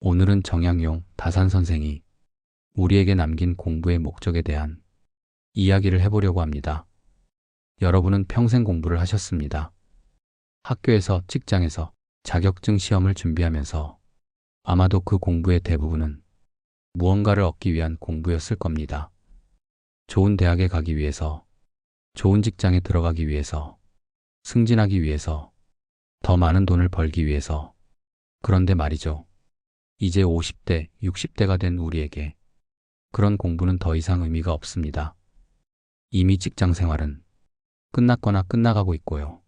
오늘은 정약용 다산 선생이 우리에게 남긴 공부의 목적에 대한 이야기를 해보려고 합니다. 여러분은 평생 공부를 하셨습니다. 학교에서, 직장에서 자격증 시험을 준비하면서 아마도 그 공부의 대부분은 무언가를 얻기 위한 공부였을 겁니다. 좋은 대학에 가기 위해서, 좋은 직장에 들어가기 위해서, 승진하기 위해서, 더 많은 돈을 벌기 위해서. 그런데 말이죠. 이제 50대, 60대가 된 우리에게 그런 공부는 더 이상 의미가 없습니다. 이미 직장 생활은 끝났거나 끝나가고 있고요.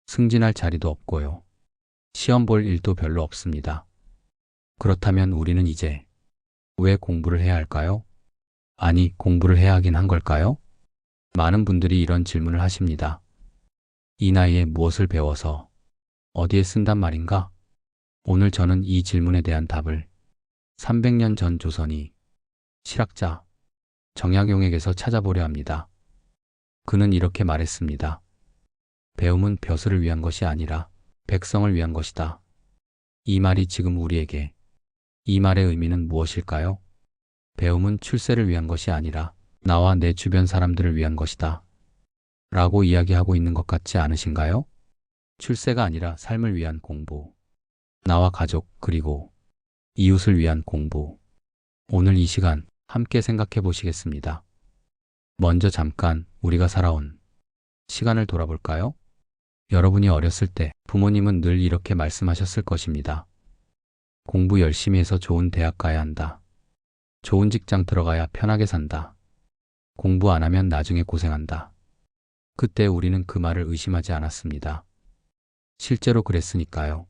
승진할 자리도 없고요. 시험 볼 일도 별로 없습니다. 그렇다면 우리는 이제 왜 공부를 해야 할까요? 아니, 공부를 해야 하긴 한 걸까요? 많은 분들이 이런 질문을 하십니다. 이 나이에 무엇을 배워서 어디에 쓴단 말인가? 오늘 저는 이 질문에 대한 답을 300년 전 조선이 실학자 정약용에게서 찾아보려 합니다. 그는 이렇게 말했습니다. 배움은 벼슬을 위한 것이 아니라 백성을 위한 것이다. 이 말이 지금 우리에게, 이 말의 의미는 무엇일까요? 배움은 출세를 위한 것이 아니라 나와 내 주변 사람들을 위한 것이다. 라고 이야기하고 있는 것 같지 않으신가요? 출세가 아니라 삶을 위한 공부. 나와 가족, 그리고 이웃을 위한 공부. 오늘 이 시간 함께 생각해 보시겠습니다. 먼저 잠깐 우리가 살아온 시간을 돌아볼까요? 여러분이 어렸을 때 부모님은 늘 이렇게 말씀하셨을 것입니다. 공부 열심히 해서 좋은 대학 가야 한다. 좋은 직장 들어가야 편하게 산다. 공부 안 하면 나중에 고생한다. 그때 우리는 그 말을 의심하지 않았습니다. 실제로 그랬으니까요.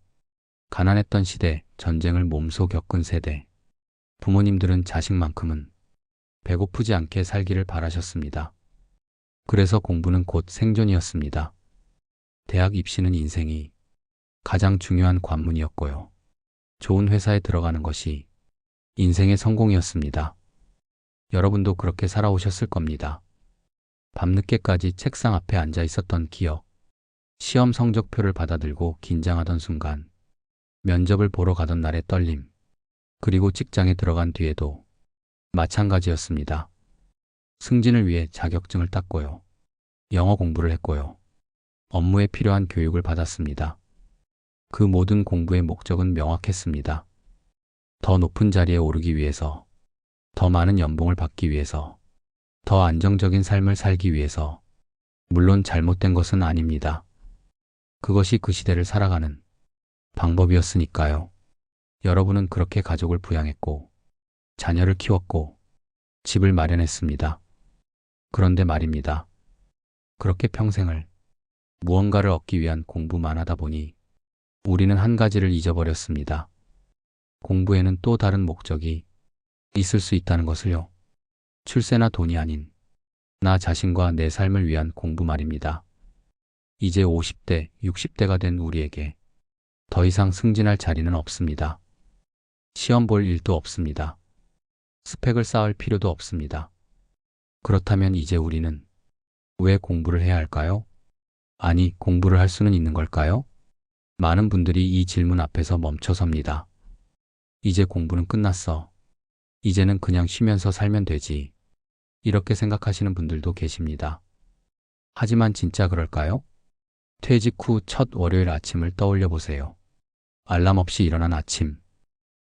가난했던 시대, 전쟁을 몸소 겪은 세대. 부모님들은 자식만큼은 배고프지 않게 살기를 바라셨습니다. 그래서 공부는 곧 생존이었습니다. 대학 입시는 인생이 가장 중요한 관문이었고요. 좋은 회사에 들어가는 것이 인생의 성공이었습니다. 여러분도 그렇게 살아오셨을 겁니다. 밤늦게까지 책상 앞에 앉아 있었던 기억, 시험 성적표를 받아들고 긴장하던 순간, 면접을 보러 가던 날의 떨림, 그리고 직장에 들어간 뒤에도 마찬가지였습니다. 승진을 위해 자격증을 땄고요. 영어 공부를 했고요. 업무에 필요한 교육을 받았습니다. 그 모든 공부의 목적은 명확했습니다. 더 높은 자리에 오르기 위해서, 더 많은 연봉을 받기 위해서, 더 안정적인 삶을 살기 위해서. 물론 잘못된 것은 아닙니다. 그것이 그 시대를 살아가는 방법이었으니까요. 여러분은 그렇게 가족을 부양했고, 자녀를 키웠고, 집을 마련했습니다. 그런데 말입니다. 그렇게 평생을 무언가를 얻기 위한 공부만 하다 보니 우리는 한 가지를 잊어버렸습니다. 공부에는 또 다른 목적이 있을 수 있다는 것을요. 출세나 돈이 아닌 나 자신과 내 삶을 위한 공부 말입니다. 이제 50대, 60대가 된 우리에게 더 이상 승진할 자리는 없습니다. 시험 볼 일도 없습니다. 스펙을 쌓을 필요도 없습니다. 그렇다면 이제 우리는 왜 공부를 해야 할까요? 아니, 공부를 할 수는 있는 걸까요? 많은 분들이 이 질문 앞에서 멈춰섭니다. 이제 공부는 끝났어. 이제는 그냥 쉬면서 살면 되지. 이렇게 생각하시는 분들도 계십니다. 하지만 진짜 그럴까요? 퇴직 후 첫 월요일 아침을 떠올려 보세요. 알람 없이 일어난 아침,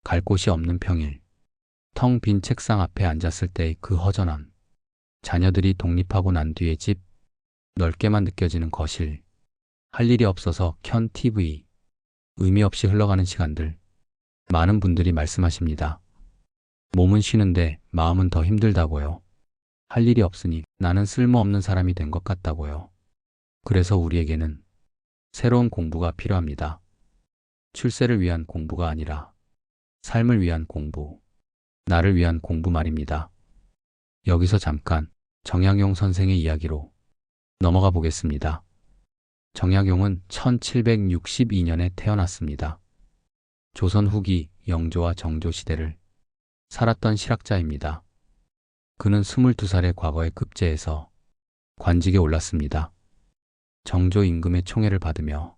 갈 곳이 없는 평일, 텅 빈 책상 앞에 앉았을 때의 그 허전함, 자녀들이 독립하고 난 뒤의 집, 넓게만 느껴지는 거실, 할 일이 없어서 켠 TV, 의미 없이 흘러가는 시간들. 많은 분들이 말씀하십니다. 몸은 쉬는데 마음은 더 힘들다고요. 할 일이 없으니 나는 쓸모없는 사람이 된 것 같다고요. 그래서 우리에게는 새로운 공부가 필요합니다. 출세를 위한 공부가 아니라 삶을 위한 공부, 나를 위한 공부 말입니다. 여기서 잠깐 정약용 선생의 이야기로 넘어가 보겠습니다. 정약용은 1762년에 태어났습니다. 조선 후기 영조와 정조 시대를 살았던 실학자입니다. 그는 22살의 과거에 급제해서 관직에 올랐습니다. 정조 임금의 총애를 받으며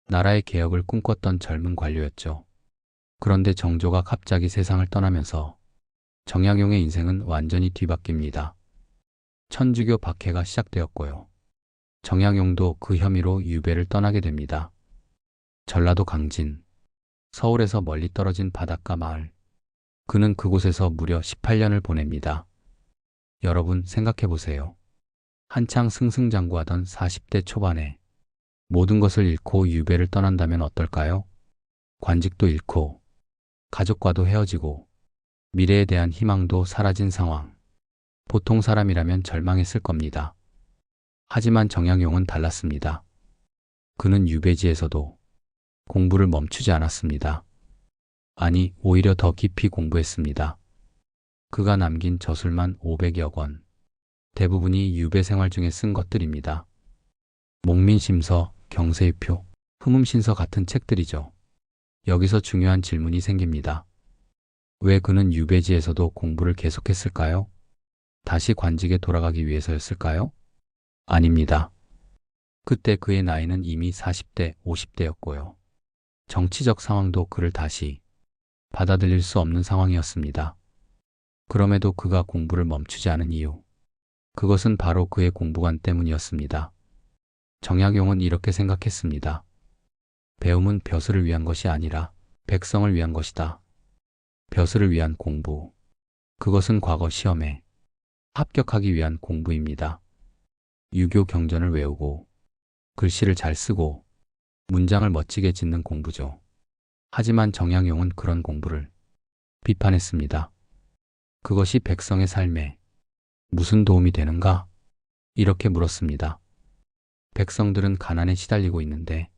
나라의 개혁을 꿈꿨던 젊은 관료였죠. 그런데 정조가 갑자기 세상을 떠나면서 정약용의 인생은 완전히 뒤바뀝니다. 천주교 박해가 시작되었고요. 정약용도 그 혐의로 유배를 떠나게 됩니다. 전라도 강진, 서울에서 멀리 떨어진 바닷가 마을. 그는 그곳에서 무려 18년을 보냅니다. 여러분 생각해 보세요. 한창 승승장구하던 40대 초반에 모든 것을 잃고 유배를 떠난다면 어떨까요? 관직도 잃고, 가족과도 헤어지고, 미래에 대한 희망도 사라진 상황. 보통 사람이라면 절망했을 겁니다. 하지만 정약용은 달랐습니다. 그는 유배지에서도 공부를 멈추지 않았습니다. 아니, 오히려 더 깊이 공부했습니다. 그가 남긴 저술만 500여 권. 대부분이 유배 생활 중에 쓴 것들입니다. 목민심서, 경세유표, 흠음신서 같은 책들이죠. 여기서 중요한 질문이 생깁니다. 왜 그는 유배지에서도 공부를 계속했을까요? 다시 관직에 돌아가기 위해서였을까요? 아닙니다. 그때 그의 나이는 이미 40대, 50대였고요. 정치적 상황도 그를 다시 받아들일 수 없는 상황이었습니다. 그럼에도 그가 공부를 멈추지 않은 이유. 그것은 바로 그의 공부관 때문이었습니다. 정약용은 이렇게 생각했습니다. 배움은 벼슬을 위한 것이 아니라 백성을 위한 것이다. 벼슬을 위한 공부. 그것은 과거 시험에 합격하기 위한 공부입니다. 유교 경전을 외우고 글씨를 잘 쓰고 문장을 멋지게 짓는 공부죠. 하지만 정약용은 그런 공부를 비판했습니다. 그것이 백성의 삶에 무슨 도움이 되는가? 이렇게 물었습니다. 백성들은 가난에 시달리고 있는데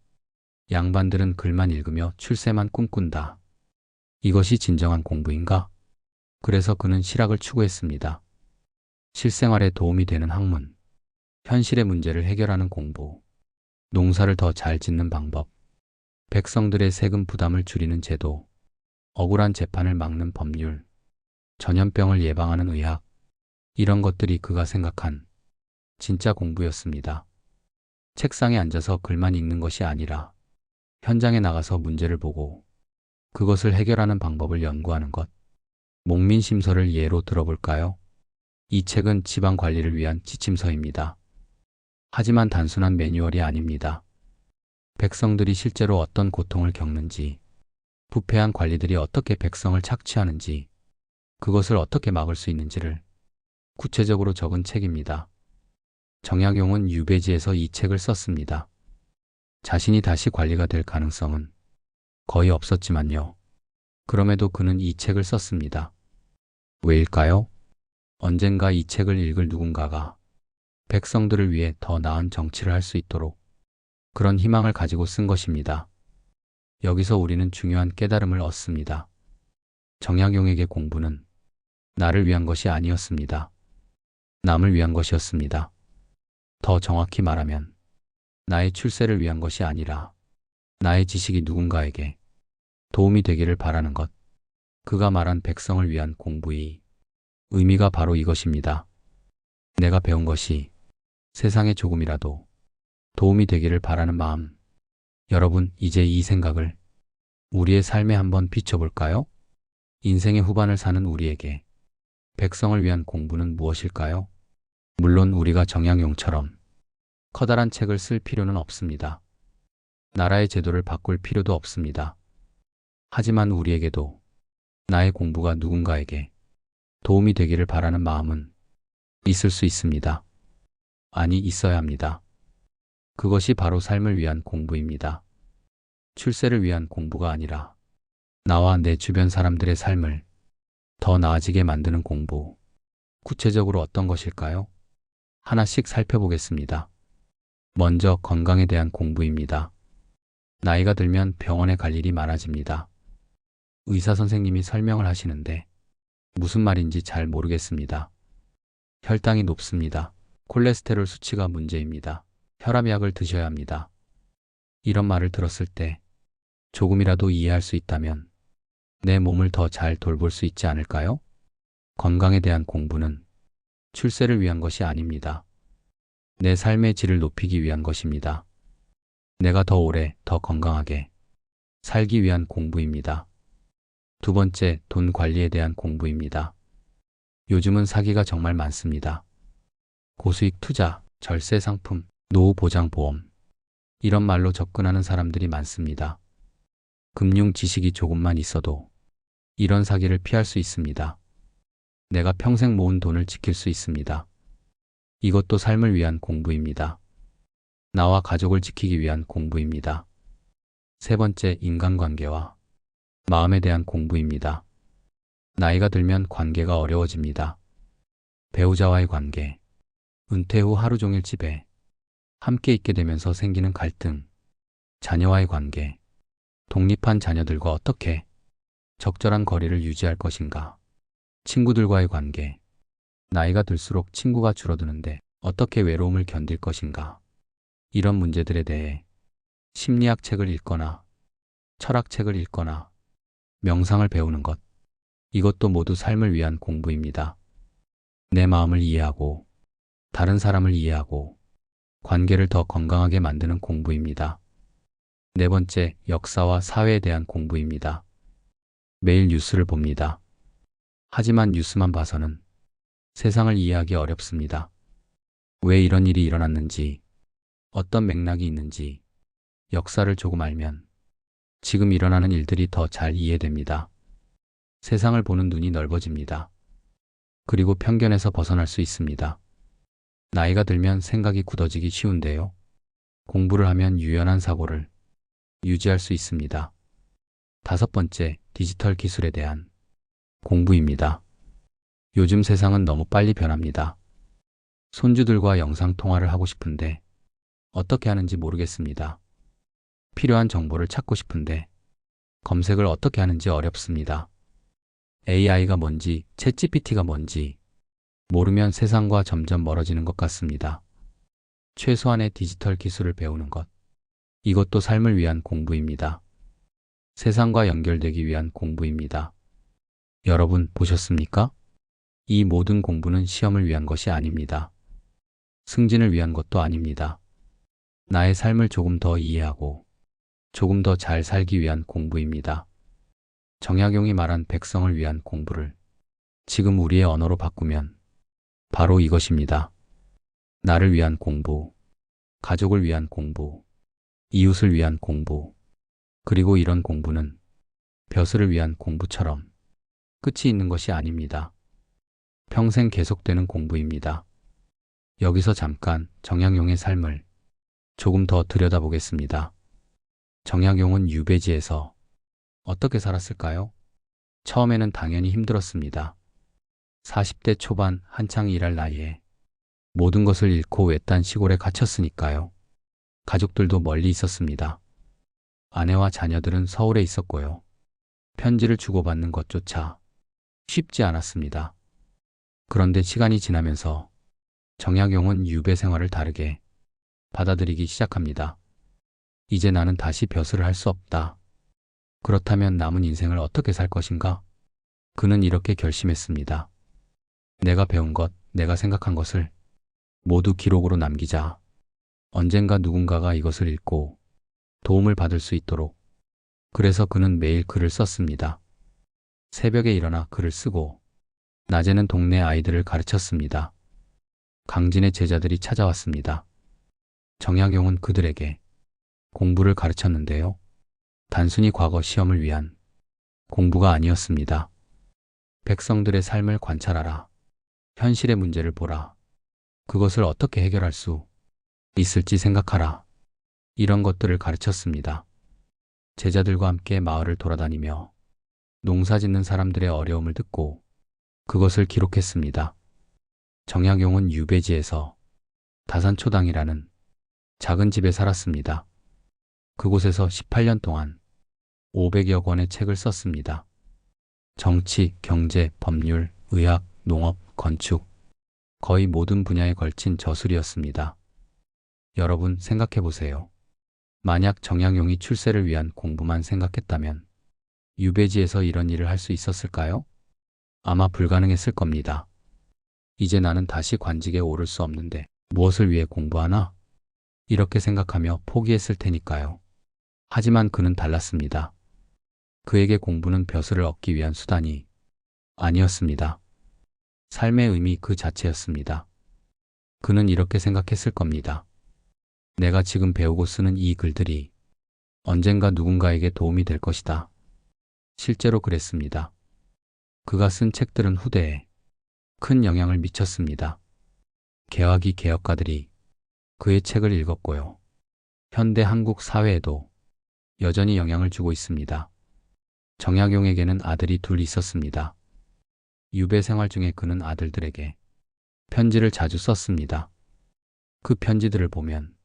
양반들은 글만 읽으며 출세만 꿈꾼다. 이것이 진정한 공부인가? 그래서 그는 실학을 추구했습니다. 실생활에 도움이 되는 학문, 현실의 문제를 해결하는 공부, 농사를 더 잘 짓는 방법, 백성들의 세금 부담을 줄이는 제도, 억울한 재판을 막는 법률, 전염병을 예방하는 의학, 이런 것들이 그가 생각한 진짜 공부였습니다. 책상에 앉아서 글만 읽는 것이 아니라 현장에 나가서 문제를 보고 그것을 해결하는 방법을 연구하는 것. 목민심서를 예로 들어볼까요? 이 책은 지방 관리를 위한 지침서입니다. 하지만 단순한 매뉴얼이 아닙니다. 백성들이 실제로 어떤 고통을 겪는지, 부패한 관리들이 어떻게 백성을 착취하는지, 그것을 어떻게 막을 수 있는지를 구체적으로 적은 책입니다. 정약용은 유배지에서 이 책을 썼습니다. 자신이 다시 관리가 될 가능성은 거의 없었지만요. 그럼에도 그는 이 책을 썼습니다. 왜일까요? 언젠가 이 책을 읽을 누군가가 백성들을 위해 더 나은 정치를 할 수 있도록 그런 희망을 가지고 쓴 것입니다. 여기서 우리는 중요한 깨달음을 얻습니다. 정약용에게 공부는 나를 위한 것이 아니었습니다. 남을 위한 것이었습니다. 더 정확히 말하면 나의 출세를 위한 것이 아니라 나의 지식이 누군가에게 도움이 되기를 바라는 것. 그가 말한 백성을 위한 공부의 의미가 바로 이것입니다. 내가 배운 것이 세상에 조금이라도 도움이 되기를 바라는 마음. 여러분, 이제 이 생각을 우리의 삶에 한번 비춰볼까요? 인생의 후반을 사는 우리에게 백성을 위한 공부는 무엇일까요? 물론 우리가 정약용처럼 커다란 책을 쓸 필요는 없습니다. 나라의 제도를 바꿀 필요도 없습니다. 하지만 우리에게도 나의 공부가 누군가에게 도움이 되기를 바라는 마음은 있을 수 있습니다. 아니, 있어야 합니다. 그것이 바로 삶을 위한 공부입니다. 출세를 위한 공부가 아니라 나와 내 주변 사람들의 삶을 더 나아지게 만드는 공부. 구체적으로 어떤 것일까요? 하나씩 살펴보겠습니다. 먼저 건강에 대한 공부입니다. 나이가 들면 병원에 갈 일이 많아집니다. 의사 선생님이 설명을 하시는데 무슨 말인지 잘 모르겠습니다. 혈당이 높습니다. 콜레스테롤 수치가 문제입니다. 혈압약을 드셔야 합니다. 이런 말을 들었을 때 조금이라도 이해할 수 있다면 내 몸을 더 잘 돌볼 수 있지 않을까요? 건강에 대한 공부는 출세를 위한 것이 아닙니다. 내 삶의 질을 높이기 위한 것입니다. 내가 더 오래, 더 건강하게 살기 위한 공부입니다. 두 번째, 돈 관리에 대한 공부입니다. 요즘은 사기가 정말 많습니다. 고수익 투자, 절세 상품, 노후 보장 보험. 이런 말로 접근하는 사람들이 많습니다. 금융 지식이 조금만 있어도 이런 사기를 피할 수 있습니다. 내가 평생 모은 돈을 지킬 수 있습니다. 이것도 삶을 위한 공부입니다. 나와 가족을 지키기 위한 공부입니다. 세 번째, 인간관계와 마음에 대한 공부입니다. 나이가 들면 관계가 어려워집니다. 배우자와의 관계, 은퇴 후 하루 종일 집에 함께 있게 되면서 생기는 갈등, 자녀와의 관계, 독립한 자녀들과 어떻게 적절한 거리를 유지할 것인가, 친구들과의 관계, 나이가 들수록 친구가 줄어드는데 어떻게 외로움을 견딜 것인가, 이런 문제들에 대해 심리학 책을 읽거나 철학책을 읽거나 명상을 배우는 것, 이것도 모두 삶을 위한 공부입니다. 내 마음을 이해하고 다른 사람을 이해하고 관계를 더 건강하게 만드는 공부입니다. 네 번째, 역사와 사회에 대한 공부입니다. 매일 뉴스를 봅니다. 하지만 뉴스만 봐서는 세상을 이해하기 어렵습니다. 왜 이런 일이 일어났는지, 어떤 맥락이 있는지, 역사를 조금 알면 지금 일어나는 일들이 더 잘 이해됩니다. 세상을 보는 눈이 넓어집니다. 그리고 편견에서 벗어날 수 있습니다. 나이가 들면 생각이 굳어지기 쉬운데요. 공부를 하면 유연한 사고를 유지할 수 있습니다. 다섯 번째, 디지털 기술에 대한 공부입니다. 요즘 세상은 너무 빨리 변합니다. 손주들과 영상 통화를 하고 싶은데 어떻게 하는지 모르겠습니다. 필요한 정보를 찾고 싶은데 검색을 어떻게 하는지 어렵습니다. AI가 뭔지, 챗GPT가 뭔지 모르면 세상과 점점 멀어지는 것 같습니다. 최소한의 디지털 기술을 배우는 것, 이것도 삶을 위한 공부입니다. 세상과 연결되기 위한 공부입니다. 여러분 보셨습니까? 이 모든 공부는 시험을 위한 것이 아닙니다. 승진을 위한 것도 아닙니다. 나의 삶을 조금 더 이해하고 조금 더 잘 살기 위한 공부입니다. 정약용이 말한 백성을 위한 공부를 지금 우리의 언어로 바꾸면 바로 이것입니다. 나를 위한 공부, 가족을 위한 공부, 이웃을 위한 공부, 그리고 이런 공부는 벼슬을 위한 공부처럼 끝이 있는 것이 아닙니다. 평생 계속되는 공부입니다. 여기서 잠깐 정약용의 삶을 조금 더 들여다보겠습니다. 정약용은 유배지에서 어떻게 살았을까요? 처음에는 당연히 힘들었습니다. 40대 초반 한창 일할 나이에 모든 것을 잃고 외딴 시골에 갇혔으니까요. 가족들도 멀리 있었습니다. 아내와 자녀들은 서울에 있었고요. 편지를 주고받는 것조차 쉽지 않았습니다. 그런데 시간이 지나면서 정약용은 유배 생활을 다르게 받아들이기 시작합니다. 이제 나는 다시 벼슬을 할 수 없다. 그렇다면 남은 인생을 어떻게 살 것인가? 그는 이렇게 결심했습니다. 내가 배운 것, 내가 생각한 것을 모두 기록으로 남기자. 언젠가 누군가가 이것을 읽고 도움을 받을 수 있도록. 그래서 그는 매일 글을 썼습니다. 새벽에 일어나 글을 쓰고 낮에는 동네 아이들을 가르쳤습니다. 강진의 제자들이 찾아왔습니다. 정약용은 그들에게 공부를 가르쳤는데요. 단순히 과거 시험을 위한 공부가 아니었습니다. 백성들의 삶을 관찰하라. 현실의 문제를 보라. 그것을 어떻게 해결할 수 있을지 생각하라. 이런 것들을 가르쳤습니다. 제자들과 함께 마을을 돌아다니며 농사 짓는 사람들의 어려움을 듣고 그것을 기록했습니다. 정약용은 유배지에서 다산초당이라는 작은 집에 살았습니다. 그곳에서 18년 동안 500여 권의 책을 썼습니다. 정치, 경제, 법률, 의학, 농업, 건축, 거의 모든 분야에 걸친 저술이었습니다. 여러분 생각해 보세요. 만약 정약용이 출세를 위한 공부만 생각했다면 유배지에서 이런 일을 할 수 있었을까요? 아마 불가능했을 겁니다. 이제 나는 다시 관직에 오를 수 없는데 무엇을 위해 공부하나? 이렇게 생각하며 포기했을 테니까요. 하지만 그는 달랐습니다. 그에게 공부는 벼슬을 얻기 위한 수단이 아니었습니다. 삶의 의미 그 자체였습니다. 그는 이렇게 생각했을 겁니다. 내가 지금 배우고 쓰는 이 글들이 언젠가 누군가에게 도움이 될 것이다. 실제로 그랬습니다. 그가 쓴 책들은 후대에 큰 영향을 미쳤습니다. 개화기 개혁가들이 그의 책을 읽었고요. 현대 한국 사회에도 여전히 영향을 주고 있습니다. 정약용에게는 아들이 둘 있었습니다. 유배 생활 중에 그는 아들들에게 편지를 자주 썼습니다. 그 편지들을 보면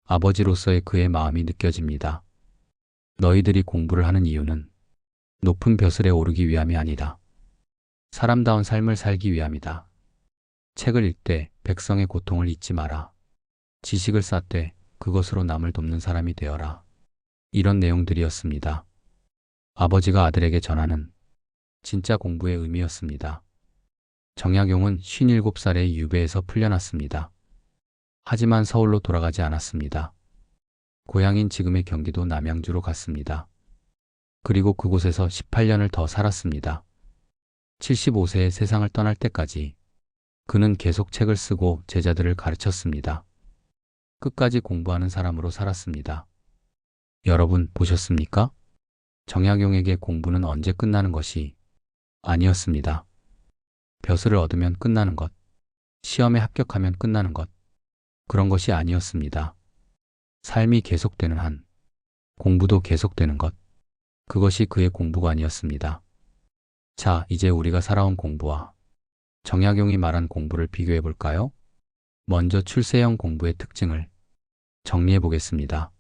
아버지로서의 그의 마음이 느껴집니다. 너희들이 공부를 하는 이유는 높은 벼슬에 오르기 위함이 아니다. 사람다운 삶을 살기 위함이다. 책을 읽되 백성의 고통을 잊지 마라. 지식을 쌓되 그것으로 남을 돕는 사람이 되어라. 이런 내용들이었습니다. 아버지가 아들에게 전하는 진짜 공부의 의미였습니다. 정약용은 57살에 유배에서 풀려났습니다. 하지만 서울로 돌아가지 않았습니다. 고향인 지금의 경기도 남양주로 갔습니다. 그리고 그곳에서 18년을 더 살았습니다. 75세에 세상을 떠날 때까지 그는 계속 책을 쓰고 제자들을 가르쳤습니다. 끝까지 공부하는 사람으로 살았습니다. 여러분 보셨습니까? 정약용에게 공부는 언제 끝나는 것이 아니었습니다. 벼슬을 얻으면 끝나는 것, 시험에 합격하면 끝나는 것, 그런 것이 아니었습니다. 삶이 계속되는 한, 공부도 계속되는 것, 그것이 그의 공부가 아니었습니다. 자, 이제 우리가 살아온 공부와 정약용이 말한 공부를 비교해 볼까요? 먼저 출세형 공부의 특징을 정리해 보겠습니다.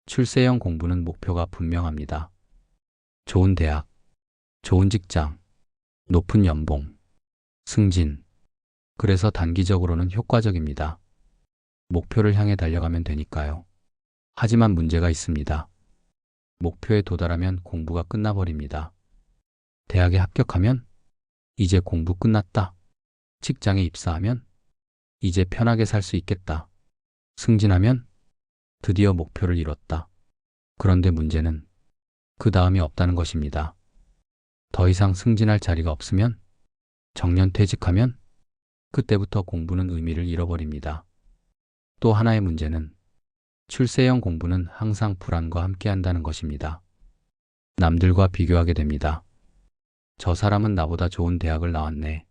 출세형 공부는 목표가 분명합니다. 좋은 대학, 좋은 직장, 높은 연봉, 승진. 그래서 단기적으로는 효과적입니다. 목표를 향해 달려가면 되니까요. 하지만 문제가 있습니다. 목표에 도달하면 공부가 끝나버립니다. 대학에 합격하면 이제 공부 끝났다. 직장에 입사하면 이제 편하게 살 수 있겠다. 승진하면 드디어 목표를 이뤘다. 그런데 문제는 그 다음이 없다는 것입니다. 더 이상 승진할 자리가 없으면, 정년퇴직하면 그때부터 공부는 의미를 잃어버립니다. 또 하나의 문제는 출세형 공부는 항상 불안과 함께한다는 것입니다. 남들과 비교하게 됩니다. 저 사람은 나보다 좋은 대학을 나왔네.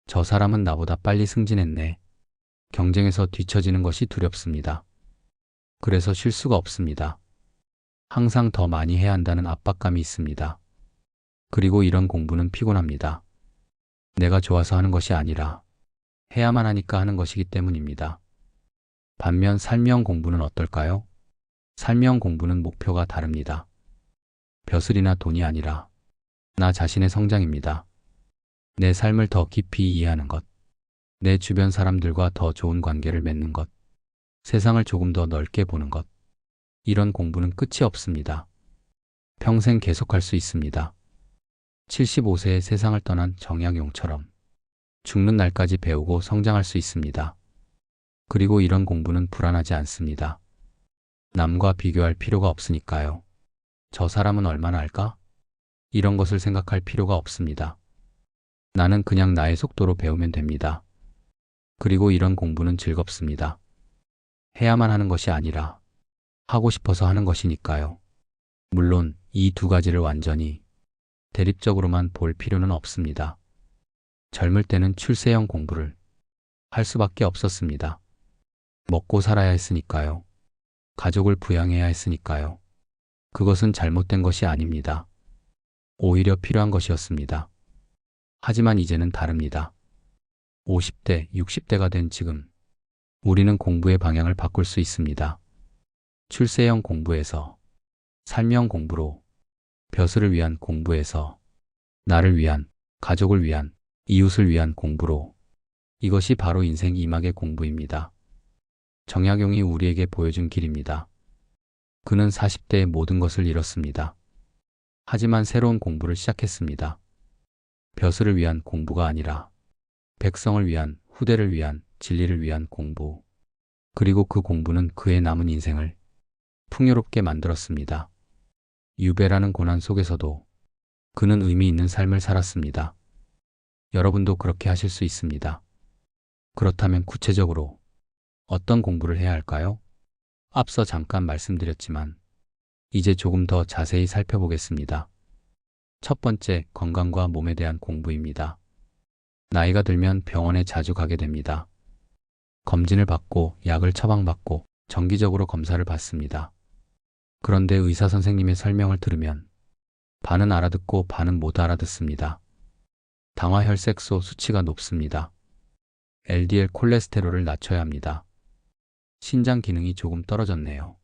저 사람은 나보다 빨리 승진했네. 경쟁에서 뒤처지는 것이 두렵습니다. 그래서 쉴 수가 없습니다. 항상 더 많이 해야 한다는 압박감이 있습니다. 그리고 이런 공부는 피곤합니다. 내가 좋아서 하는 것이 아니라 해야만 하니까 하는 것이기 때문입니다. 반면 삶형 공부는 어떨까요? 삶형 공부는 목표가 다릅니다. 벼슬이나 돈이 아니라 나 자신의 성장입니다. 내 삶을 더 깊이 이해하는 것, 내 주변 사람들과 더 좋은 관계를 맺는 것, 세상을 조금 더 넓게 보는 것. 이런 공부는 끝이 없습니다. 평생 계속할 수 있습니다. 75세에 세상을 떠난 정약용처럼 죽는 날까지 배우고 성장할 수 있습니다. 그리고 이런 공부는 불안하지 않습니다. 남과 비교할 필요가 없으니까요. 저 사람은 얼마나 알까? 이런 것을 생각할 필요가 없습니다. 나는 그냥 나의 속도로 배우면 됩니다. 그리고 이런 공부는 즐겁습니다. 해야만 하는 것이 아니라 하고 싶어서 하는 것이니까요. 물론 이 두 가지를 완전히 대립적으로만 볼 필요는 없습니다. 젊을 때는 출세형 공부를 할 수밖에 없었습니다. 먹고 살아야 했으니까요. 가족을 부양해야 했으니까요. 그것은 잘못된 것이 아닙니다. 오히려 필요한 것이었습니다. 하지만 이제는 다릅니다. 50대, 60대가 된 지금 우리는 공부의 방향을 바꿀 수 있습니다. 출세형 공부에서 삶형 공부로, 벼슬을 위한 공부에서 나를 위한, 가족을 위한, 이웃을 위한 공부로. 이것이 바로 인생 2막의 공부입니다. 정약용이 우리에게 보여준 길입니다. 그는 40대에 모든 것을 잃었습니다. 하지만 새로운 공부를 시작했습니다. 벼슬을 위한 공부가 아니라 백성을 위한, 후대를 위한, 진리를 위한 공부. 그리고 그 공부는 그의 남은 인생을 풍요롭게 만들었습니다. 유배라는 고난 속에서도 그는 의미 있는 삶을 살았습니다. 여러분도 그렇게 하실 수 있습니다. 그렇다면 구체적으로 어떤 공부를 해야 할까요? 앞서 잠깐 말씀드렸지만 이제 조금 더 자세히 살펴보겠습니다. 첫 번째, 건강과 몸에 대한 공부입니다. 나이가 들면 병원에 자주 가게 됩니다. 검진을 받고 약을 처방받고 정기적으로 검사를 받습니다. 그런데 의사 선생님의 설명을 들으면 반은 알아듣고 반은 못 알아듣습니다. 당화혈색소 수치가 높습니다. LDL 콜레스테롤을 낮춰야 합니다. 신장 기능이 조금 떨어졌네요.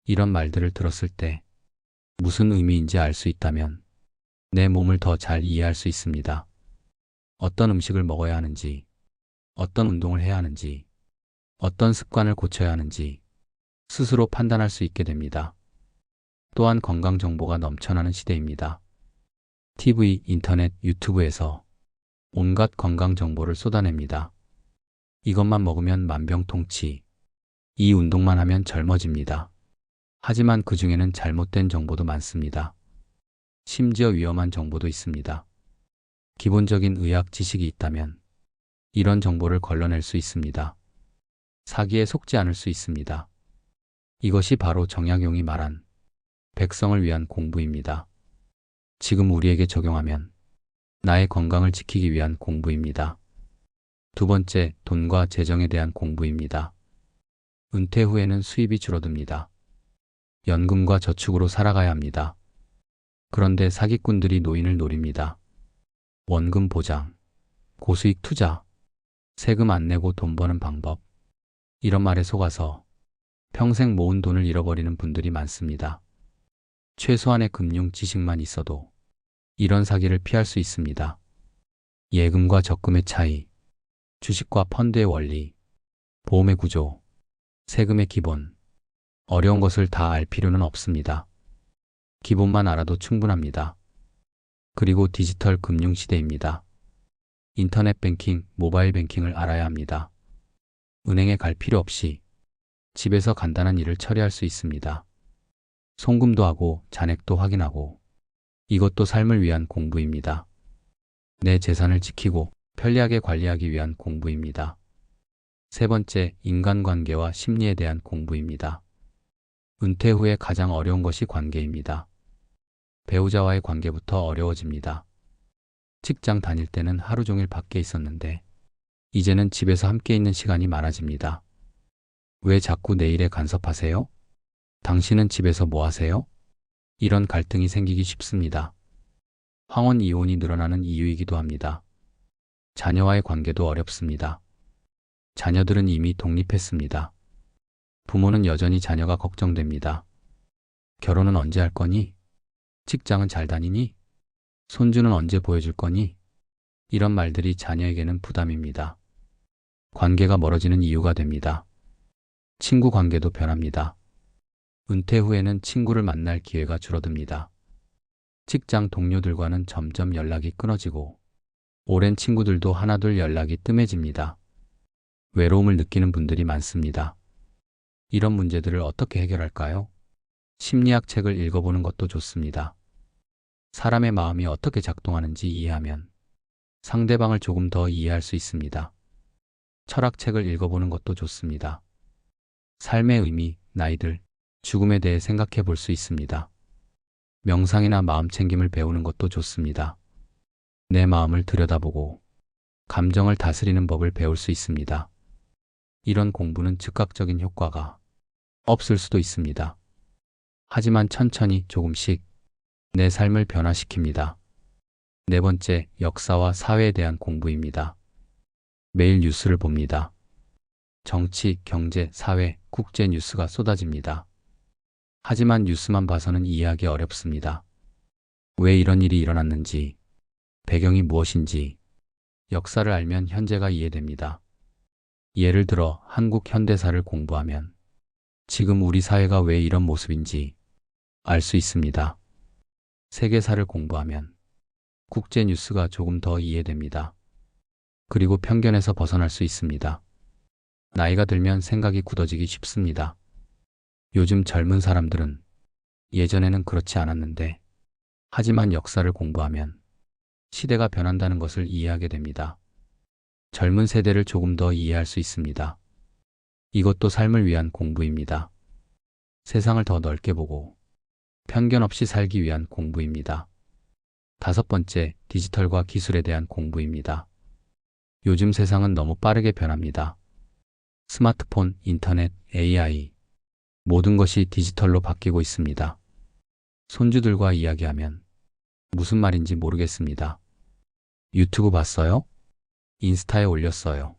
이런 말들을 들었을 때 무슨 의미인지 알 수 있다면 내 몸을 더 잘 이해할 수 있습니다. 어떤 음식을 먹어야 하는지, 어떤 운동을 해야 하는지, 어떤 습관을 고쳐야 하는지 스스로 판단할 수 있게 됩니다. 또한 건강 정보가 넘쳐나는 시대입니다. TV, 인터넷, 유튜브에서 온갖 건강 정보를 쏟아냅니다. 이것만 먹으면 만병통치, 이 운동만 하면 젊어집니다. 하지만 그 중에는 잘못된 정보도 많습니다. 심지어 위험한 정보도 있습니다. 기본적인 의학 지식이 있다면 이런 정보를 걸러낼 수 있습니다. 사기에 속지 않을 수 있습니다. 이것이 바로 정약용이 말한 백성을 위한 공부입니다. 지금 우리에게 적용하면 나의 건강을 지키기 위한 공부입니다. 두 번째, 돈과 재정에 대한 공부입니다. 은퇴 후에는 수입이 줄어듭니다. 연금과 저축으로 살아가야 합니다. 그런데 사기꾼들이 노인을 노립니다. 원금 보장, 고수익 투자, 세금 안 내고 돈 버는 방법, 이런 말에 속아서 평생 모은 돈을 잃어버리는 분들이 많습니다. 최소한의 금융 지식만 있어도 이런 사기를 피할 수 있습니다. 예금과 적금의 차이, 주식과 펀드의 원리, 보험의 구조, 세금의 기본, 어려운 것을 다 알 필요는 없습니다. 기본만 알아도 충분합니다. 그리고 디지털 금융 시대입니다. 인터넷 뱅킹, 모바일 뱅킹을 알아야 합니다. 은행에 갈 필요 없이 집에서 간단한 일을 처리할 수 있습니다. 송금도 하고 잔액도 확인하고, 이것도 삶을 위한 공부입니다. 내 재산을 지키고 편리하게 관리하기 위한 공부입니다. 세 번째, 인간관계와 심리에 대한 공부입니다. 은퇴 후에 가장 어려운 것이 관계입니다. 배우자와의 관계부터 어려워집니다. 직장 다닐 때는 하루 종일 밖에 있었는데 이제는 집에서 함께 있는 시간이 많아집니다. 왜 자꾸 내 일에 간섭하세요? 당신은 집에서 뭐 하세요? 이런 갈등이 생기기 쉽습니다. 황혼 이혼이 늘어나는 이유이기도 합니다. 자녀와의 관계도 어렵습니다. 자녀들은 이미 독립했습니다. 부모는 여전히 자녀가 걱정됩니다. 결혼은 언제 할 거니? 직장은 잘 다니니? 손주는 언제 보여줄 거니? 이런 말들이 자녀에게는 부담입니다. 관계가 멀어지는 이유가 됩니다. 친구 관계도 변합니다. 은퇴 후에는 친구를 만날 기회가 줄어듭니다. 직장 동료들과는 점점 연락이 끊어지고 오랜 친구들도 하나둘 연락이 뜸해집니다. 외로움을 느끼는 분들이 많습니다. 이런 문제들을 어떻게 해결할까요? 심리학 책을 읽어보는 것도 좋습니다. 사람의 마음이 어떻게 작동하는지 이해하면 상대방을 조금 더 이해할 수 있습니다. 철학책을 읽어보는 것도 좋습니다. 삶의 의미, 나이들, 죽음에 대해 생각해 볼 수 있습니다. 명상이나 마음 챙김을 배우는 것도 좋습니다. 내 마음을 들여다보고 감정을 다스리는 법을 배울 수 있습니다. 이런 공부는 즉각적인 효과가 없을 수도 있습니다. 하지만 천천히 조금씩 내 삶을 변화시킵니다. 네 번째, 역사와 사회에 대한 공부입니다. 매일 뉴스를 봅니다. 정치, 경제, 사회, 국제 뉴스가 쏟아집니다. 하지만 뉴스만 봐서는 이해하기 어렵습니다. 왜 이런 일이 일어났는지, 배경이 무엇인지, 역사를 알면 현재가 이해됩니다. 예를 들어 한국 현대사를 공부하면 지금 우리 사회가 왜 이런 모습인지 알 수 있습니다. 세계사를 공부하면 국제 뉴스가 조금 더 이해됩니다. 그리고 편견에서 벗어날 수 있습니다. 나이가 들면 생각이 굳어지기 쉽습니다. 요즘 젊은 사람들은 예전에는 그렇지 않았는데, 하지만 역사를 공부하면 시대가 변한다는 것을 이해하게 됩니다. 젊은 세대를 조금 더 이해할 수 있습니다. 이것도 삶을 위한 공부입니다. 세상을 더 넓게 보고 편견 없이 살기 위한 공부입니다. 다섯 번째, 디지털과 기술에 대한 공부입니다. 요즘 세상은 너무 빠르게 변합니다. 스마트폰, 인터넷, AI, 모든 것이 디지털로 바뀌고 있습니다. 손주들과 이야기하면 무슨 말인지 모르겠습니다. 유튜브 봤어요? 인스타에 올렸어요.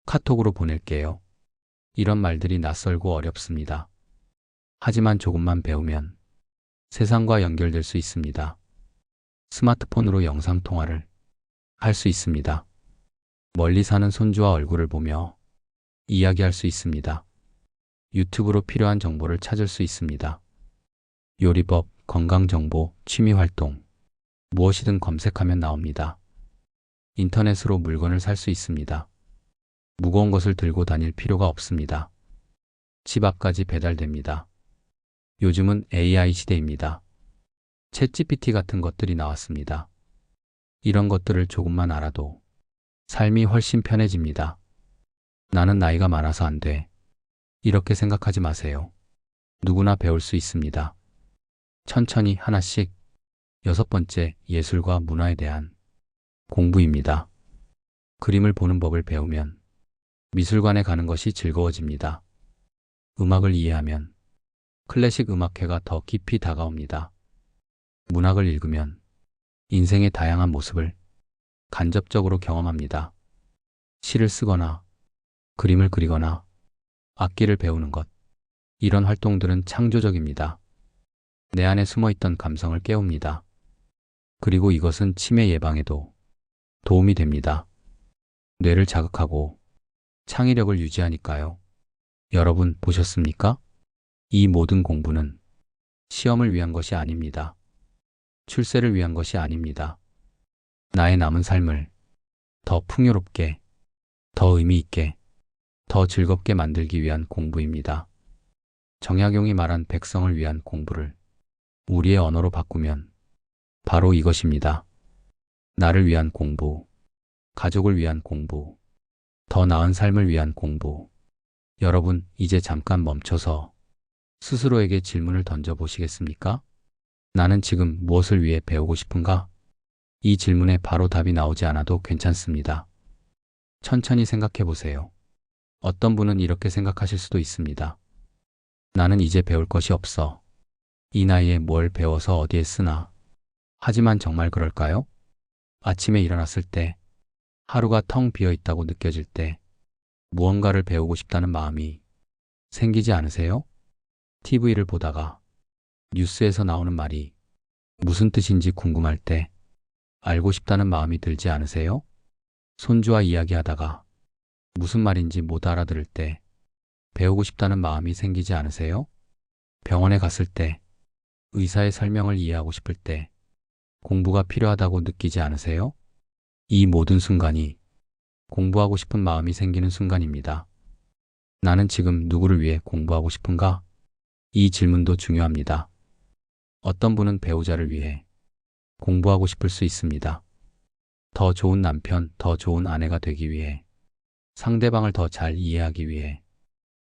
카톡으로 보낼게요. 이런 말들이 낯설고 어렵습니다. 하지만 조금만 배우면 세상과 연결될 수 있습니다. 스마트폰으로 영상통화를 할 수 있습니다. 멀리 사는 손주와 얼굴을 보며 이야기할 수 있습니다. 유튜브로 필요한 정보를 찾을 수 있습니다. 요리법, 건강정보, 취미활동, 무엇이든 검색하면 나옵니다. 인터넷으로 물건을 살 수 있습니다. 무거운 것을 들고 다닐 필요가 없습니다. 집 앞까지 배달됩니다. 요즘은 AI 시대입니다. 챗GPT 같은 것들이 나왔습니다. 이런 것들을 조금만 알아도 삶이 훨씬 편해집니다. 나는 나이가 많아서 안 돼. 이렇게 생각하지 마세요. 누구나 배울 수 있습니다. 천천히 하나씩. 여섯 번째, 예술과 문화에 대한 공부입니다. 그림을 보는 법을 배우면 미술관에 가는 것이 즐거워집니다. 음악을 이해하면 클래식 음악회가 더 깊이 다가옵니다. 문학을 읽으면 인생의 다양한 모습을 간접적으로 경험합니다. 시를 쓰거나 그림을 그리거나 악기를 배우는 것, 이런 활동들은 창조적입니다. 내 안에 숨어있던 감성을 깨웁니다. 그리고 이것은 치매 예방에도 도움이 됩니다. 뇌를 자극하고 창의력을 유지하니까요. 여러분 보셨습니까? 이 모든 공부는 시험을 위한 것이 아닙니다. 출세를 위한 것이 아닙니다. 나의 남은 삶을 더 풍요롭게, 더 의미 있게, 더 즐겁게 만들기 위한 공부입니다. 정약용이 말한 백성을 위한 공부를 우리의 언어로 바꾸면 바로 이것입니다. 나를 위한 공부, 가족을 위한 공부, 더 나은 삶을 위한 공부. 여러분, 이제 잠깐 멈춰서 스스로에게 질문을 던져보시겠습니까? 나는 지금 무엇을 위해 배우고 싶은가? 이 질문에 바로 답이 나오지 않아도 괜찮습니다. 천천히 생각해 보세요. 어떤 분은 이렇게 생각하실 수도 있습니다. 나는 이제 배울 것이 없어. 이 나이에 뭘 배워서 어디에 쓰나. 하지만 정말 그럴까요? 아침에 일어났을 때, 하루가 텅 비어 있다고 느껴질 때, 무언가를 배우고 싶다는 마음이 생기지 않으세요? TV를 보다가 뉴스에서 나오는 말이 무슨 뜻인지 궁금할 때 알고 싶다는 마음이 들지 않으세요? 손주와 이야기하다가 무슨 말인지 못 알아들을 때 배우고 싶다는 마음이 생기지 않으세요? 병원에 갔을 때 의사의 설명을 이해하고 싶을 때 공부가 필요하다고 느끼지 않으세요? 이 모든 순간이 공부하고 싶은 마음이 생기는 순간입니다. 나는 지금 누구를 위해 공부하고 싶은가? 이 질문도 중요합니다. 어떤 분은 배우자를 위해 공부하고 싶을 수 있습니다. 더 좋은 남편, 더 좋은 아내가 되기 위해, 상대방을 더 잘 이해하기 위해,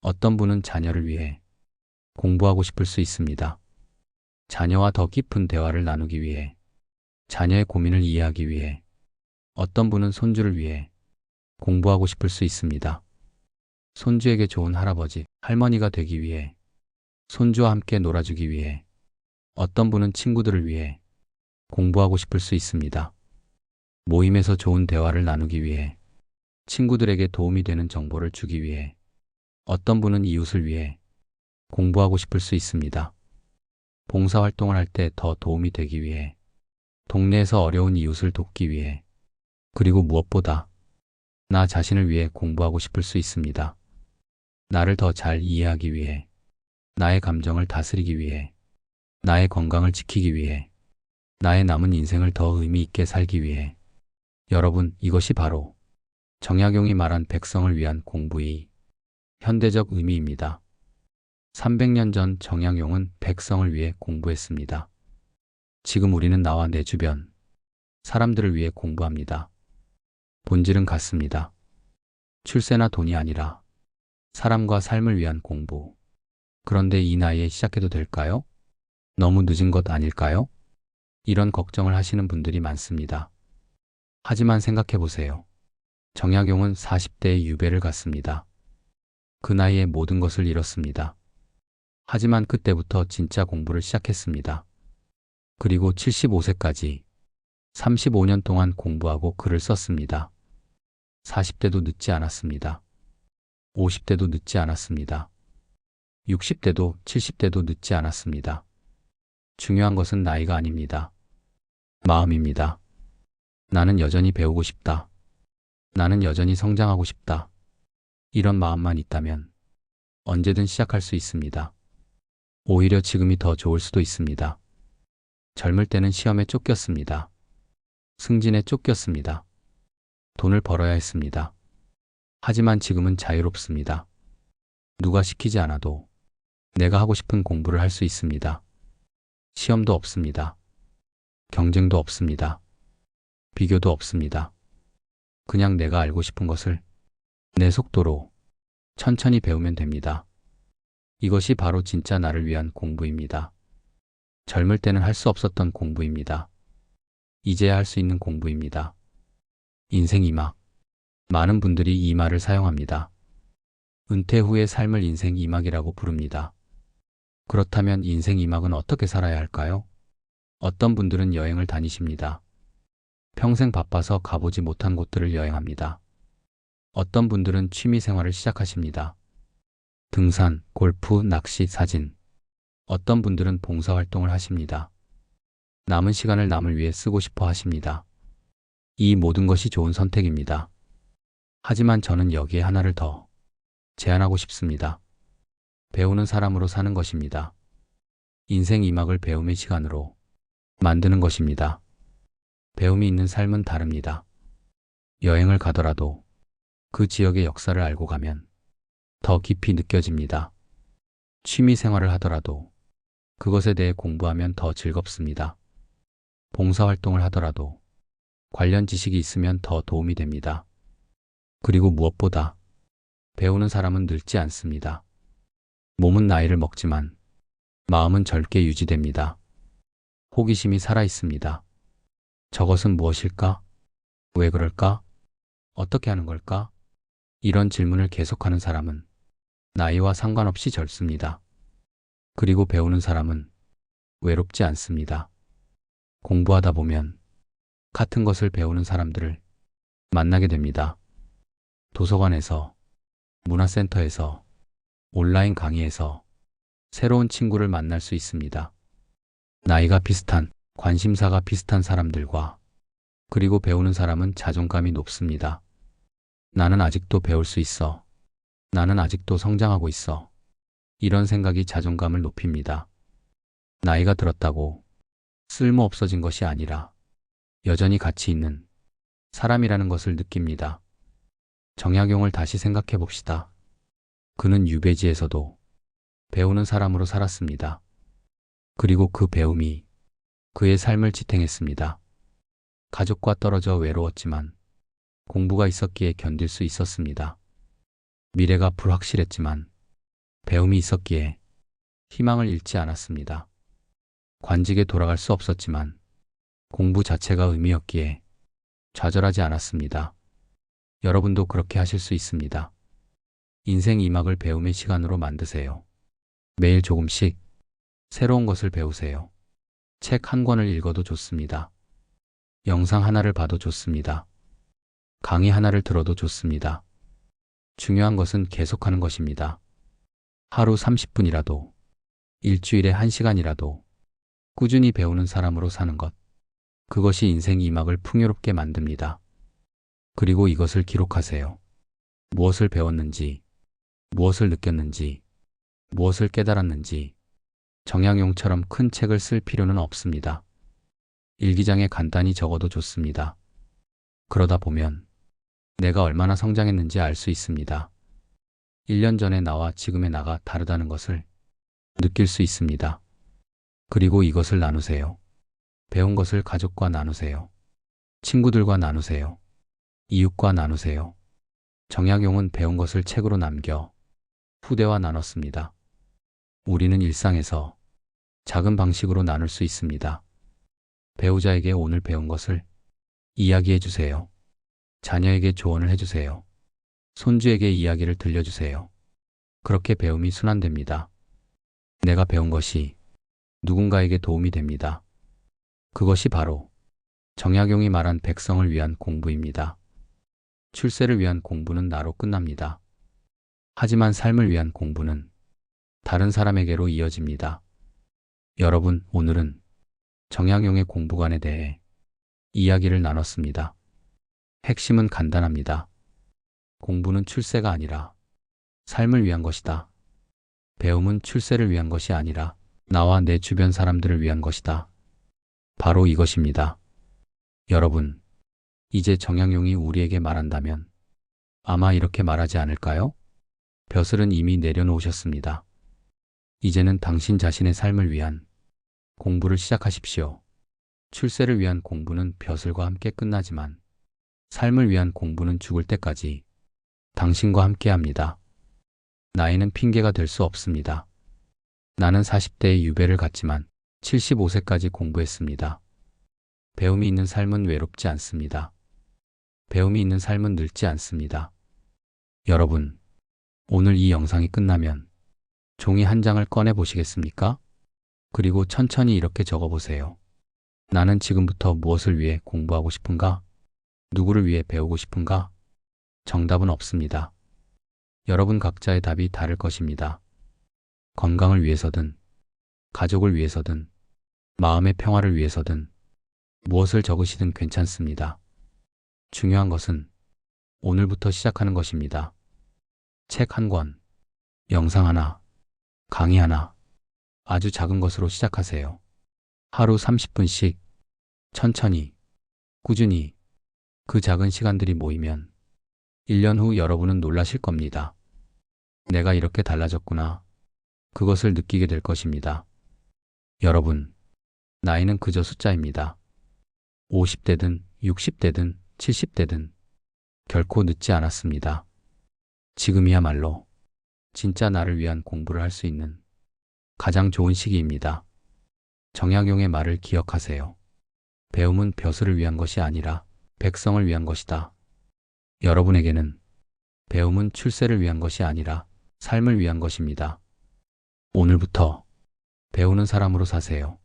어떤 분은 자녀를 위해 공부하고 싶을 수 있습니다. 자녀와 더 깊은 대화를 나누기 위해, 자녀의 고민을 이해하기 위해, 어떤 분은 손주를 위해 공부하고 싶을 수 있습니다. 손주에게 좋은 할아버지, 할머니가 되기 위해, 손주와 함께 놀아주기 위해, 어떤 분은 친구들을 위해 공부하고 싶을 수 있습니다. 모임에서 좋은 대화를 나누기 위해, 친구들에게 도움이 되는 정보를 주기 위해, 어떤 분은 이웃을 위해 공부하고 싶을 수 있습니다. 봉사활동을 할 때 더 도움이 되기 위해, 동네에서 어려운 이웃을 돕기 위해, 그리고 무엇보다 나 자신을 위해 공부하고 싶을 수 있습니다. 나를 더 잘 이해하기 위해, 나의 감정을 다스리기 위해, 나의 건강을 지키기 위해, 나의 남은 인생을 더 의미 있게 살기 위해. 여러분, 이것이 바로 정약용이 말한 백성을 위한 공부의 현대적 의미입니다. 300년 전 정약용은 백성을 위해 공부했습니다. 지금 우리는 나와 내 주변 사람들을 위해 공부합니다. 본질은 같습니다. 출세나 돈이 아니라 사람과 삶을 위한 공부. 그런데 이 나이에 시작해도 될까요? 너무 늦은 것 아닐까요? 이런 걱정을 하시는 분들이 많습니다. 하지만 생각해 보세요. 정약용은 40대에 유배를 갔습니다. 그 나이에 모든 것을 잃었습니다. 하지만 그때부터 진짜 공부를 시작했습니다. 그리고 75세까지 35년 동안 공부하고 글을 썼습니다. 40대도 늦지 않았습니다. 50대도 늦지 않았습니다. 60대도 70대도 늦지 않았습니다. 중요한 것은 나이가 아닙니다. 마음입니다. 나는 여전히 배우고 싶다. 나는 여전히 성장하고 싶다. 이런 마음만 있다면 언제든 시작할 수 있습니다. 오히려 지금이 더 좋을 수도 있습니다. 젊을 때는 시험에 쫓겼습니다. 승진에 쫓겼습니다. 돈을 벌어야 했습니다. 하지만 지금은 자유롭습니다. 누가 시키지 않아도 내가 하고 싶은 공부를 할 수 있습니다. 시험도 없습니다. 경쟁도 없습니다. 비교도 없습니다. 그냥 내가 알고 싶은 것을 내 속도로 천천히 배우면 됩니다. 이것이 바로 진짜 나를 위한 공부입니다. 젊을 때는 할 수 없었던 공부입니다. 이제야 할 수 있는 공부입니다. 인생 2막. 많은 분들이 이 말을 사용합니다. 은퇴 후의 삶을 인생 2막이라고 부릅니다. 그렇다면 인생 2막은 어떻게 살아야 할까요? 어떤 분들은 여행을 다니십니다. 평생 바빠서 가보지 못한 곳들을 여행합니다. 어떤 분들은 취미 생활을 시작하십니다. 등산, 골프, 낚시, 사진. 어떤 분들은 봉사활동을 하십니다. 남은 시간을 남을 위해 쓰고 싶어 하십니다. 이 모든 것이 좋은 선택입니다. 하지만 저는 여기에 하나를 더 제안하고 싶습니다. 배우는 사람으로 사는 것입니다. 인생 2막을 배움의 시간으로 만드는 것입니다. 배움이 있는 삶은 다릅니다. 여행을 가더라도 그 지역의 역사를 알고 가면 더 깊이 느껴집니다. 취미 생활을 하더라도 그것에 대해 공부하면 더 즐겁습니다. 봉사활동을 하더라도 관련 지식이 있으면 더 도움이 됩니다. 그리고 무엇보다 배우는 사람은 늙지 않습니다. 몸은 나이를 먹지만 마음은 젊게 유지됩니다. 호기심이 살아있습니다. 저것은 무엇일까? 왜 그럴까? 어떻게 하는 걸까? 이런 질문을 계속하는 사람은 나이와 상관없이 젊습니다. 그리고 배우는 사람은 외롭지 않습니다. 공부하다 보면 같은 것을 배우는 사람들을 만나게 됩니다. 도서관에서, 문화센터에서, 온라인 강의에서 새로운 친구를 만날 수 있습니다. 나이가 비슷한, 관심사가 비슷한 사람들과 그리고 배우는 사람은 자존감이 높습니다. 나는 아직도 배울 수 있어. 나는 아직도 성장하고 있어. 이런 생각이 자존감을 높입니다. 나이가 들었다고 쓸모 없어진 것이 아니라 여전히 가치 있는 사람이라는 것을 느낍니다. 정약용을 다시 생각해 봅시다. 그는 유배지에서도 배우는 사람으로 살았습니다. 그리고 그 배움이 그의 삶을 지탱했습니다. 가족과 떨어져 외로웠지만 공부가 있었기에 견딜 수 있었습니다. 미래가 불확실했지만 배움이 있었기에 희망을 잃지 않았습니다. 관직에 돌아갈 수 없었지만 공부 자체가 의미였기에 좌절하지 않았습니다. 여러분도 그렇게 하실 수 있습니다. 인생 2막을 배움의 시간으로 만드세요. 매일 조금씩 새로운 것을 배우세요. 책 한 권을 읽어도 좋습니다. 영상 하나를 봐도 좋습니다. 강의 하나를 들어도 좋습니다. 중요한 것은 계속하는 것입니다. 하루 30분이라도, 일주일에 1시간이라도 꾸준히 배우는 사람으로 사는 것. 그것이 인생 2막을 풍요롭게 만듭니다. 그리고 이것을 기록하세요. 무엇을 배웠는지, 무엇을 느꼈는지, 무엇을 깨달았는지. 정약용처럼 큰 책을 쓸 필요는 없습니다. 일기장에 간단히 적어도 좋습니다. 그러다 보면 내가 얼마나 성장했는지 알 수 있습니다. 1년 전의 나와 지금의 나가 다르다는 것을 느낄 수 있습니다. 그리고 이것을 나누세요. 배운 것을 가족과 나누세요. 친구들과 나누세요. 이웃과 나누세요. 정약용은 배운 것을 책으로 남겨 후대와 나눴습니다. 우리는 일상에서 작은 방식으로 나눌 수 있습니다. 배우자에게 오늘 배운 것을 이야기해 주세요. 자녀에게 조언을 해주세요. 손주에게 이야기를 들려주세요. 그렇게 배움이 순환됩니다. 내가 배운 것이 누군가에게 도움이 됩니다. 그것이 바로 정약용이 말한 백성을 위한 공부입니다. 출세를 위한 공부는 나로 끝납니다. 하지만 삶을 위한 공부는 다른 사람에게로 이어집니다. 여러분, 오늘은 정약용의 공부관에 대해 이야기를 나눴습니다. 핵심은 간단합니다. 공부는 출세가 아니라 삶을 위한 것이다. 배움은 출세를 위한 것이 아니라 나와 내 주변 사람들을 위한 것이다. 바로 이것입니다. 여러분, 이제 정약용이 우리에게 말한다면 아마 이렇게 말하지 않을까요? 벼슬은 이미 내려놓으셨습니다. 이제는 당신 자신의 삶을 위한 공부를 시작하십시오. 출세를 위한 공부는 벼슬과 함께 끝나지만 삶을 위한 공부는 죽을 때까지 당신과 함께 합니다. 나이는 핑계가 될 수 없습니다. 나는 40대에 유배를 갔지만 75세까지 공부했습니다. 배움이 있는 삶은 외롭지 않습니다. 배움이 있는 삶은 늙지 않습니다. 여러분, 오늘 이 영상이 끝나면 종이 한 장을 꺼내 보시겠습니까? 그리고 천천히 이렇게 적어보세요. 나는 지금부터 무엇을 위해 공부하고 싶은가? 누구를 위해 배우고 싶은가? 정답은 없습니다. 여러분 각자의 답이 다를 것입니다. 건강을 위해서든, 가족을 위해서든, 마음의 평화를 위해서든, 무엇을 적으시든 괜찮습니다. 중요한 것은 오늘부터 시작하는 것입니다. 책 한 권, 영상 하나, 강의 하나, 아주 작은 것으로 시작하세요. 하루 30분씩, 천천히, 꾸준히, 그 작은 시간들이 모이면 1년 후 여러분은 놀라실 겁니다. 내가 이렇게 달라졌구나. 그것을 느끼게 될 것입니다. 여러분, 나이는 그저 숫자입니다. 50대든 60대든 70대든 결코 늦지 않았습니다. 지금이야말로 진짜 나를 위한 공부를 할 수 있는 가장 좋은 시기입니다. 정약용의 말을 기억하세요. 배움은 벼슬을 위한 것이 아니라 백성을 위한 것이다. 여러분에게는 배움은 출세를 위한 것이 아니라 삶을 위한 것입니다. 오늘부터 배우는 사람으로 사세요.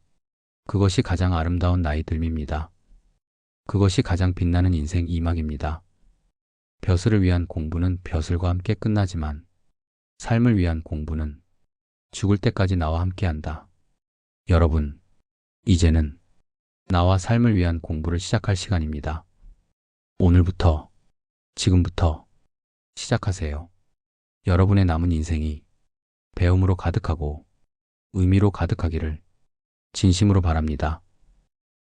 그것이 가장 아름다운 나이 듦입니다. 그것이 가장 빛나는 인생 2막입니다. 벼슬을 위한 공부는 벼슬과 함께 끝나지만 삶을 위한 공부는 죽을 때까지 나와 함께한다. 여러분, 이제는 나와 삶을 위한 공부를 시작할 시간입니다. 오늘부터, 지금부터 시작하세요. 여러분의 남은 인생이 배움으로 가득하고 의미로 가득하기를 진심으로 바랍니다.